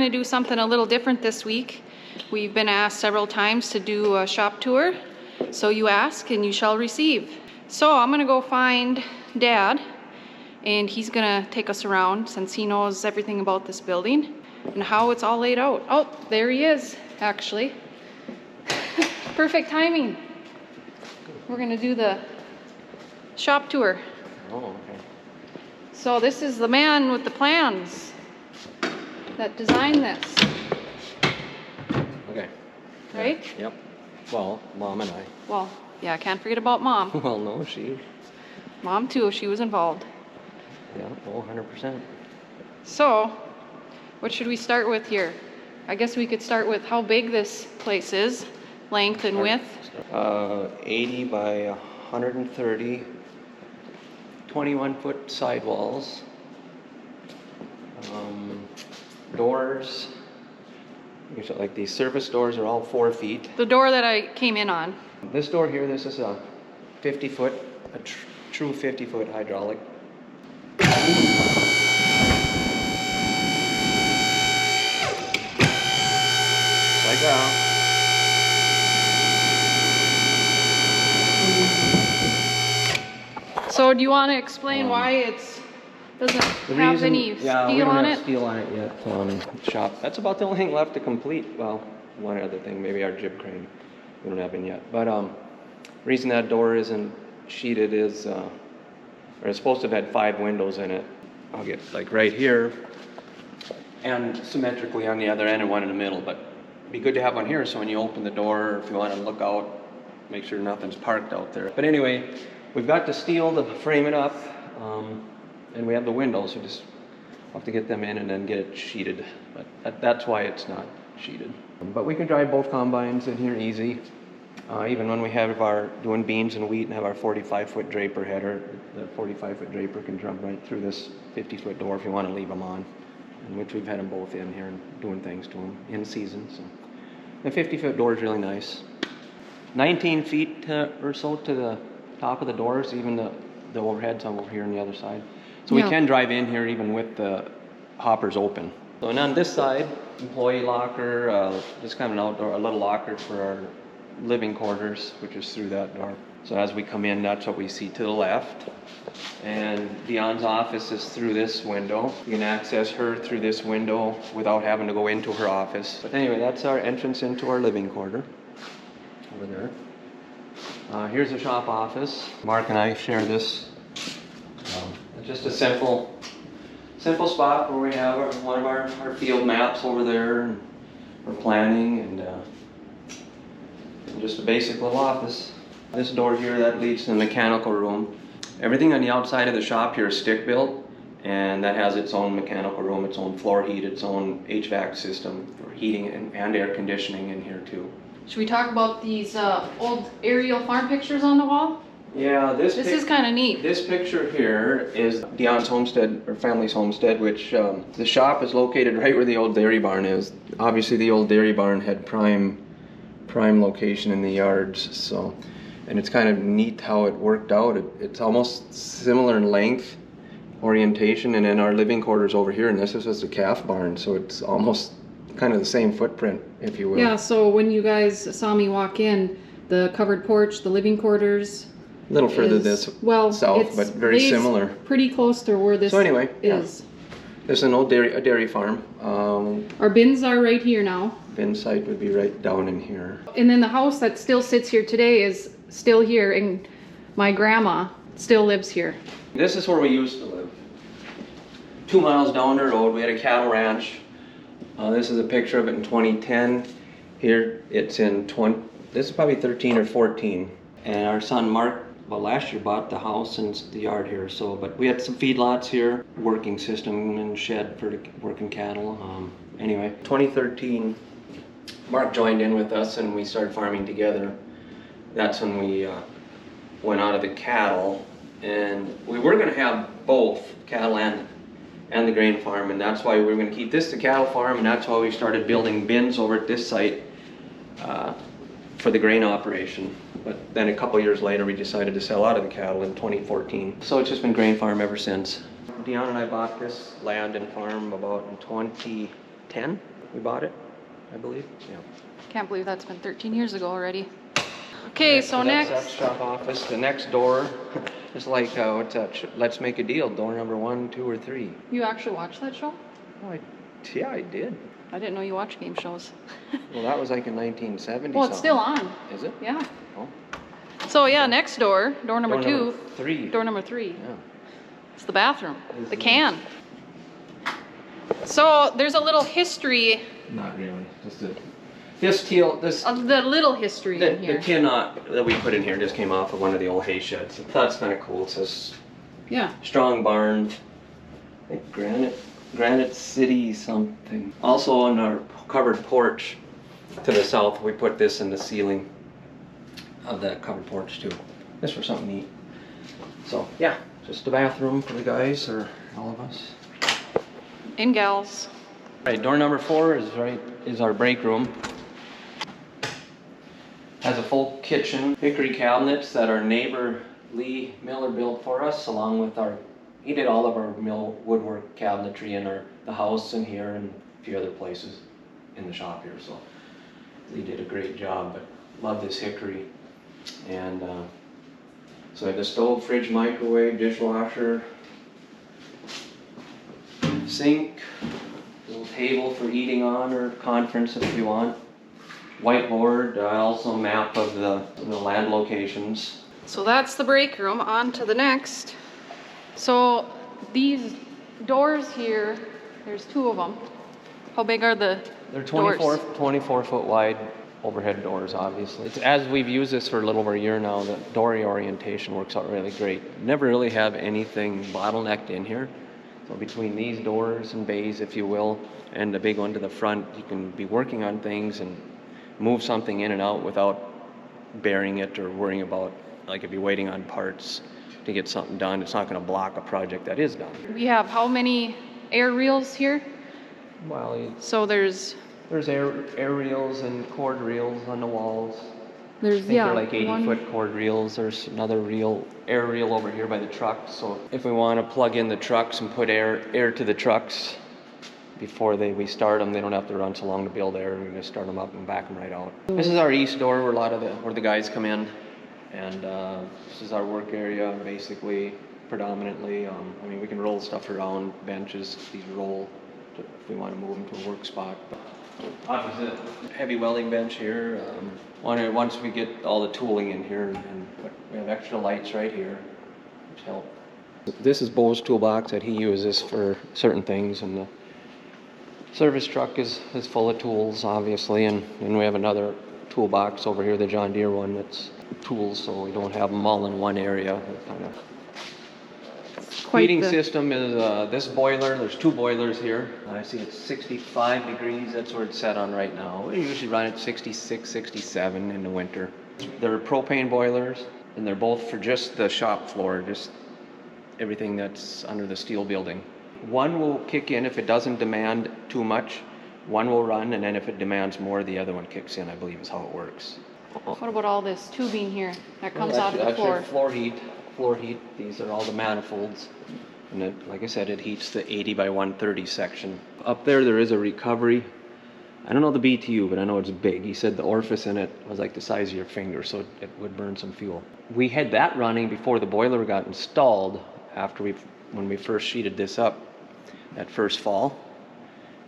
going to do something a little different this week. We've been asked several times to do a shop tour. So you ask and you shall receive. So I'm going to go find Dad, and he's going to take us around since he knows everything about this building and how it's all laid out. Oh, there he is, actually. Perfect timing. We're going to do the shop tour. Oh, okay. So this is the man with the plans that designed this. Okay. Right? Yep. Well, Mom and I. Well, yeah, I can't forget about Mom. Well, no, she. Mom too, she was involved. Yeah, oh, 100%. So, what should we start with here? I guess we could start with how big this place is, length and width. 80 by 130, 21-foot sidewalls, doors. Like these service doors are all 4 feet. The door that I came in on. This door here, this is a 50-foot, true 50-foot hydraulic. Like that. So do you want to explain why it's doesn't have any steel on it? Yeah, we don't have steel on it yet. Shop. That's about the only thing left to complete. Well, one other thing, maybe our jib crane. We don't have it yet. But reason that door isn't sheeted is, or it's supposed to have had 5 windows in it. I'll get like right here, and symmetrically on the other end and one in the middle. But it'd be good to have one here, so when you open the door, if you want to look out, make sure nothing's parked out there. But anyway, we've got the steel to frame it up, and we have the windows. We just have to get them in and then get it sheeted. But that's why it's not sheeted. But we can drive both combines in here easy. Even when we have our doing beans and wheat and have our 45-foot draper header, the 45-foot draper can jump right through this 50-foot door if you want to leave them on, in which we've had them both in here and doing things to them in season. So the 50-foot door is really nice. 19 feet or so to the top of the doors, even the overhead's over here on the other side. So we can drive in here even with the hoppers open. So and on this side, employee locker, just kind of an outdoor, a little locker for our living quarters, which is through that door. So as we come in, that's what we see to the left. And Dion's office is through this window. You can access her through this window without having to go into her office. But anyway, that's our entrance into our living quarter over there. Here's the shop office. Mark and I share this. It's just a simple spot where we have one of our field maps over there, and we're planning, and just a basic little office. This door here, that leads to the mechanical room. Everything on the outside of the shop here is stick built, and that has its own mechanical room, its own floor heat, its own HVAC system for heating and air conditioning in here too. Should we talk about these old aerial farm pictures on the wall? Yeah, this is kind of neat. This picture here is Dion's homestead, or family's homestead, which the shop is located right where the old dairy barn is. Obviously the old dairy barn had prime location in the yards, so, and it's kind of neat how it worked out. It's almost similar in length, orientation, and then our living quarters over here, and this is just a calf barn, so it's almost kind of the same footprint, if you will. Yeah, so when you guys saw me walk in, the covered porch, the living quarters, a little further south, but very similar. Pretty close to where this is. Yeah. This is an old dairy farm. Our bins are right here now. Bin site would be right down in here. And then the house that still sits here today is still here, and my grandma still lives here. This is where we used to live. 2 miles down the road, we had a cattle ranch. This is a picture of it in 2010. Here it's in this is probably 13 or 14. And our son Mark, well, last year bought the house and the yard here. So, but we had some feedlots here, working system and shed for the working cattle. Anyway, 2013, Mark joined in with us and we started farming together. That's when we went out of the cattle, and we were going to have both cattle and the grain farm, and that's why we were going to keep this the cattle farm, and that's why we started building bins over at this site for the grain operation. But then a couple years later we decided to sell out of the cattle in 2014. So it's just been grain farm ever since. Dion and I bought this land and farm about in 2010. we bought it, I believe. Yeah. Can't believe that's been 13 years ago already. Okay, so that's next. shop office. The next door is like, what's that? Let's Make a Deal. Door number 1, 2, or 3. You actually watched that show? Oh, yeah, I did. I didn't know you watched game shows. Well, that was like in 1970. Well, it's still on. Is it? Yeah. Oh. So yeah, next door, door number 2. Number 3. Door number 3. Yeah. It's the bathroom, It's the nice. can. So there's a little history, Not really. This teal, this the little history in the here. tin that we put in here just came off of one of the old hay sheds. I thought it's kind of cool. It says Yeah. Strong Barn, I think Granite City something. Also on our covered porch to the south, we put this in the ceiling of that covered porch too. Just for something neat. So yeah, just a bathroom for the guys or all of us. And gals. Right, door number 4 is our break room. Has a full kitchen, hickory cabinets that our neighbor Lee Miller built for us, along with he did all of our mill woodwork cabinetry in the house and here and a few other places in the shop here. So Lee did a great job, but love this hickory. And so I have the stove, fridge, microwave, dishwasher, sink, little table for eating on or conference if you want. Whiteboard, also map of the land locations. So that's the break room. On to the next. So these doors here, there's 2 of them. How big are the They're doors? 24 foot wide overhead doors, obviously. As we've used this for a little over a year now, the door orientation works out really great. Never really have anything bottlenecked in here. So between these doors and bays, if you will, and the big one to the front, you can be working on things and move something in and out without bearing it or worrying about, like if you're waiting on parts to get something done, it's not going to block a project that is done. We have how many air reels here? Well, So there's air reels and cord reels on the walls. I think yeah, they're like 80-foot cord reels. There's another air reel over here by the truck. So if we want to plug in the trucks and put air to the trucks before we start them, they don't have to run so long to build air. We just start them up and back them right out. This is our east door where the guys come in, and this is our work area basically predominantly. I mean, we can roll stuff around benches. These roll if we want to move them to a work spot. Opposite heavy welding bench here. Once we get all the tooling in here, and we have extra lights right here, which help. This is Bo's toolbox that he uses for certain things, and the service truck is full of tools, obviously, and we have another toolbox over here, the John Deere one, that's tools, so we don't have them all in one area. Heating system is this boiler. There's 2 boilers here. I see it's 65 degrees. That's where it's set on right now. We usually run at 66, 67 in the winter. They're propane boilers, and they're both for just the shop floor, just everything that's under the steel building. One will kick in if it doesn't demand too much. One will run, and then if it demands more, the other one kicks in, I believe is how it works. What about all this tubing here that comes out of the That's floor? your floor heat. These are all the manifolds. And like I said, it heats the 80 by 130 section. Up there is a recovery. I don't know the BTU, but I know it's big. He said the orifice in it was like the size of your finger, so it would burn some fuel. We had that running before the boiler got installed when we first sheeted this up that first fall.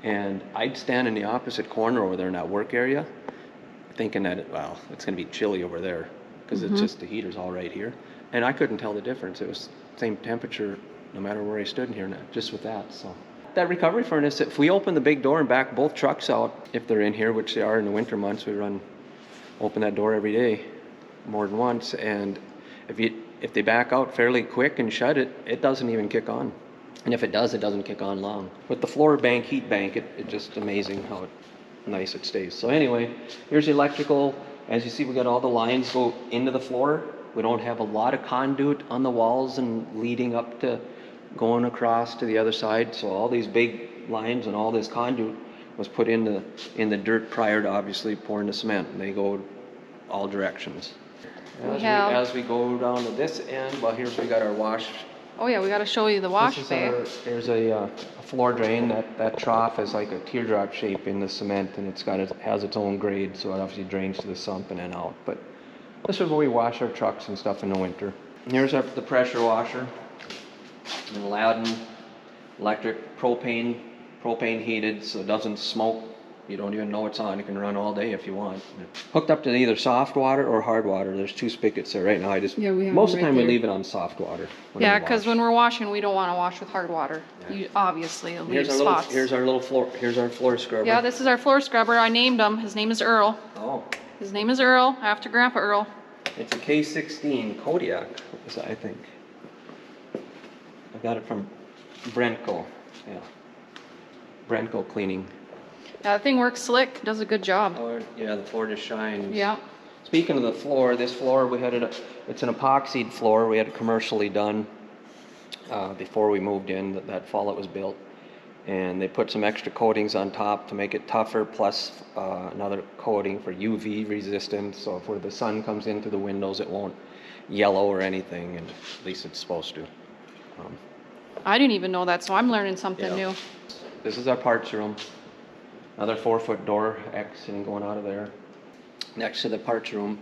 And I'd stand in the opposite corner over there in that work area thinking that, it's going to be chilly over there because it's just the heater's all right here. And I couldn't tell the difference. It was the same temperature no matter where I stood in here now, just with that. So that recovery furnace, if we open the big door and back both trucks out, if they're in here, which they are in the winter months, we open that door every day, more than once. And if they back out fairly quick and shut it, it doesn't even kick on. And if it does, it doesn't kick on long. With the floor bank, heat bank, it's just amazing how nice it stays. So anyway, here's the electrical. As you see, we got all the lines go into the floor. We don't have a lot of conduit on the walls and leading up to going across to the other side. So all these big lines and all this conduit was put in the dirt prior to obviously pouring the cement. And they go all directions. As we go down to this end, well, we got our Oh yeah, we gotta show you the wash bay. There's a floor drain. That trough is like a teardrop shape in the cement, and has its own grade, so it obviously drains to the sump and then out. But this is where we wash our trucks and stuff in the winter. And here's the pressure washer. An Aladdin electric propane heated, so it doesn't smoke. You don't even know it's on. It can run all day if you want. Hooked up to either soft water or hard water. There's 2 spigots there right now. Most of the time we leave it on soft water. Yeah, because when we're washing, we don't want to wash with hard water. Yeah. Obviously, it'll leave spots. Here's our little floor. Here's our floor scrubber. Yeah, this is our floor scrubber. I named him. His name is Earl. Oh. His name is Earl, after Grandpa Earl. It's a K16 Kodiak, I think. I got it from Brentco. Yeah. Brentco cleaning. Yeah, the thing works slick. Does a good job. Oh, yeah, the floor just shines. Yeah. Speaking of the floor, this floor it's an epoxied floor. We had it commercially done before we moved in. That fall it was built, and they put some extra coatings on top to make it tougher. Plus another coating for UV resistance. So if the sun comes into the windows, it won't yellow or anything. And at least it's supposed to. I didn't even know that, so I'm learning something new. This is our parts room. Another 4-foot door X and going out of there. Next to the parts room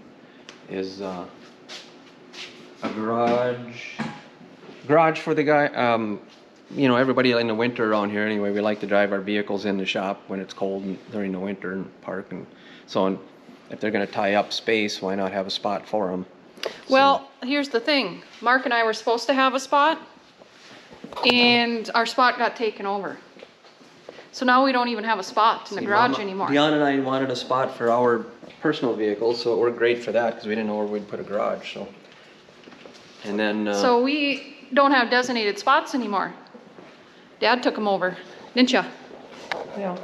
is a garage for the guy. You know, everybody in the winter around here anyway, we like to drive our vehicles in the shop when it's cold during the winter and park. And so if they're going to tie up space, why not have a spot for them? Well, here's the thing. Mark and I were supposed to have a spot, and our spot got taken over. So now we don't even have a spot in the garage anymore. Dion and I wanted a spot for our personal vehicles, so it worked great for that because we didn't know where we'd put a garage. So, and then. So we don't have designated spots anymore. Dad took them over, didn't you? Yeah.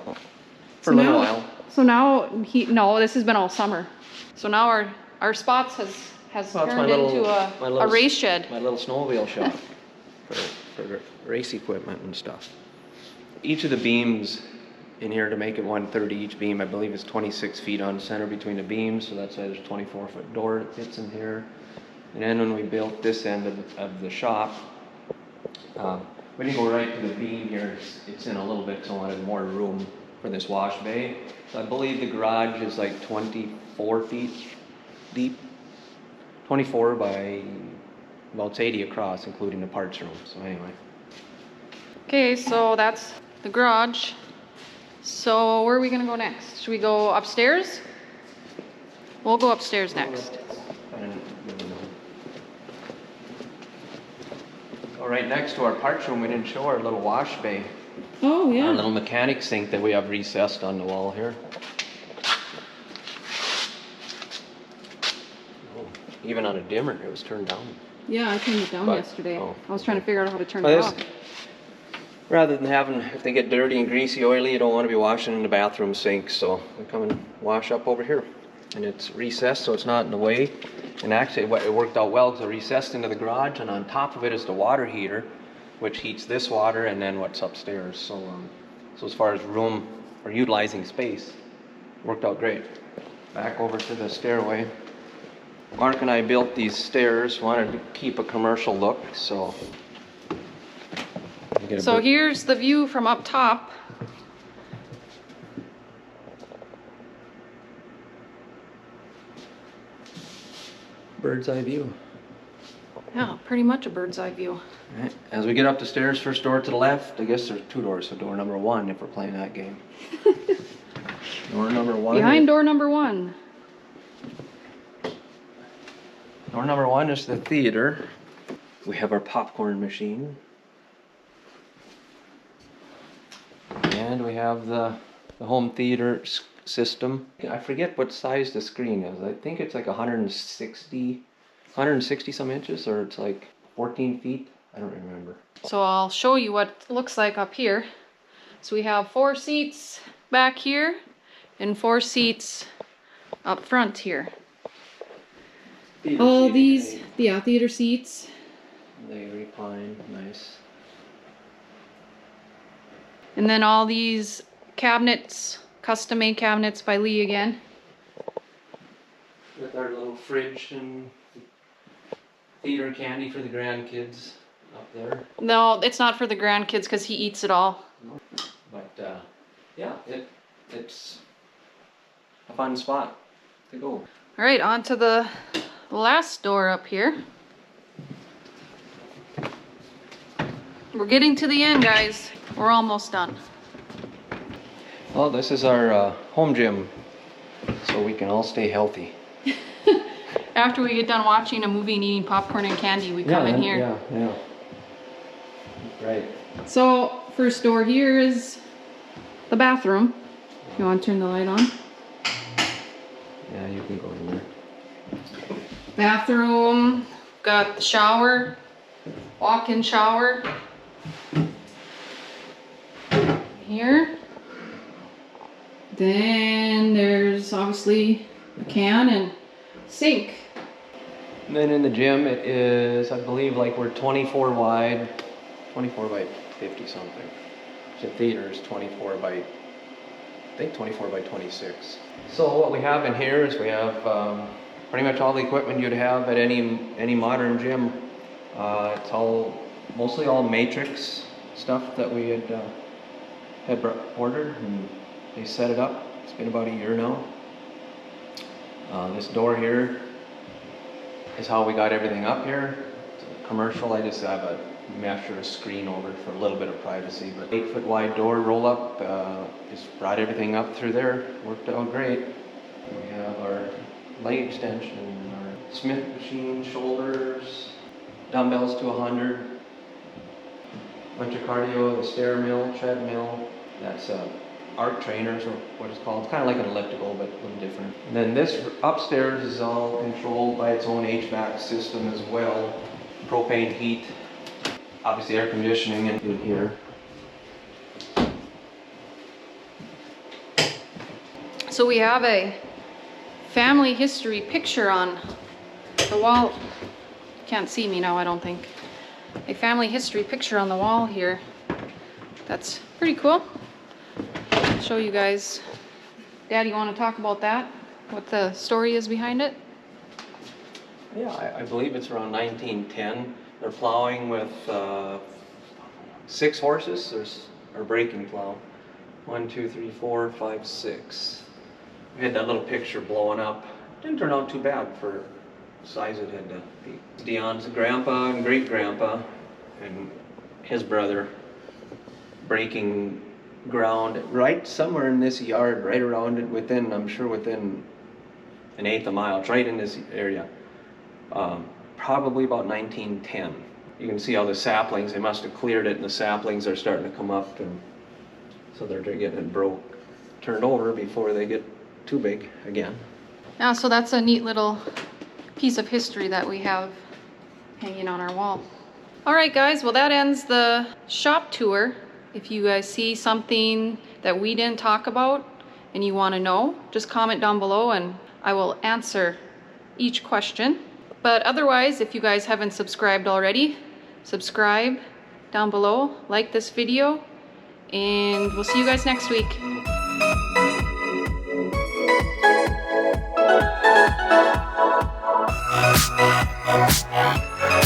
For a little while. So now no, this has been all summer. So now our spots has turned into a race shed. My little snowmobile shop for race equipment and stuff. Each of the beams in here, to make it 130 each beam, I believe is 26 feet on center between the beams, so that's why there's a 24-foot door that fits in here. And then when we built this end of the shop, we didn't go right to the beam here. It's in a little bit, so I wanted more room for this wash bay. So I believe the garage is like 24 feet deep, 24 by about 80 across, including the parts room. So anyway. Okay, so that's the garage. So where are we gonna go next? Should we go upstairs? We'll go upstairs next. All right, next to our parts room, we didn't show our little wash bay. Oh yeah. Our little mechanic sink that we have recessed on the wall here. Oh, even on a dimmer, it was turned down. Yeah, I turned it down yesterday. I was trying to figure out how to turn it off. Rather than if they get dirty and greasy, oily, you don't want to be washing in the bathroom sink, so we come and wash up over here. And it's recessed, so it's not in the way. And actually, it worked out well because it recessed into the garage, and on top of it is the water heater, which heats this water and then what's upstairs. So as far as room or utilizing space, worked out great. Back over to the stairway. Mark and I built these stairs, wanted to keep a commercial look, so. So here's the view from up top. Bird's eye view. Yeah, pretty much a bird's eye view. All right. As we get up the stairs, first door to the left. I guess there's 2 doors, so door number 1 if we're playing that game. Door number 1. Behind door number 1. Door number 1 is the theater. We have our popcorn machine. And we have the home theater system. I forget what size the screen is. I think it's like 160 some inches, or it's like 14 feet. I don't remember. So I'll show you what it looks like up here. So we have 4 seats back here and 4 seats up front here. All these, yeah, theater seats. They recline, nice. And then all these cabinets, custom made cabinets by Lee again. With our little fridge and theater candy for the grandkids. up there. No, it's not for the grandkids because he eats it all. But yeah, it's a fun spot to go. All right, on to the last door up here. We're getting to the end, guys. We're almost done. Well, this is our home gym, so we can all stay healthy. After we get done watching a movie and eating popcorn and candy, we come in here. Yeah. Right. So, first door here is the bathroom. You want to turn the light on? Yeah, you can go in there. Bathroom, got the shower, walk-in shower. Here. Then there's obviously a can and sink. And then in the gym, it is, I believe, like we're 24 wide, 24 by 50 something. The theater is 24 by, I think 24 by 26. So what we have in here is we have pretty much all the equipment you'd have at any modern gym. It's mostly all matrix stuff that we had ordered, and they set it up. It's been about a year now. This door here is how we got everything up here. It's a commercial. I just have a mesh or a screen over it for a little bit of privacy. But 8-foot wide door roll up, just brought everything up through there. Worked out great. We have our leg extension, our Smith machine, shoulders, dumbbells to 100, bunch of cardio, the stair mill, treadmill. That's arc trainers, or what it's called. It's kind of like an elliptical, but a little different. And then this upstairs is all controlled by its own HVAC system as well. Propane heat, obviously air conditioning in here. So we have a family history picture on the wall. Can't see me now, I don't think. A family history picture on the wall here. That's pretty cool. I'll show you guys. Dad, you want to talk about that? What the story is behind it? Yeah, I believe it's around 1910. They're plowing with 6 horses. There's our breaking plow. 1, 2, 3, 4, 5, 6. We had that little picture blowing up. Didn't turn out too bad for the size it had to be. Dion's grandpa and great grandpa and his brother breaking ground right somewhere in this yard, right around it, within, I'm sure within an 1/8 mile. It's right in this area. Probably about 1910. You can see all the saplings, they must have cleared it, and the saplings are starting to come up, and so they're getting it turned over before they get too big again. Yeah, so that's a neat little piece of history that we have hanging on our wall. All right, guys, well, that ends the shop tour. If you guys see something that we didn't talk about and you want to know, just comment down below and I will answer each question. But otherwise, if you guys haven't subscribed already, subscribe down below, like this video, and we'll see you guys next week.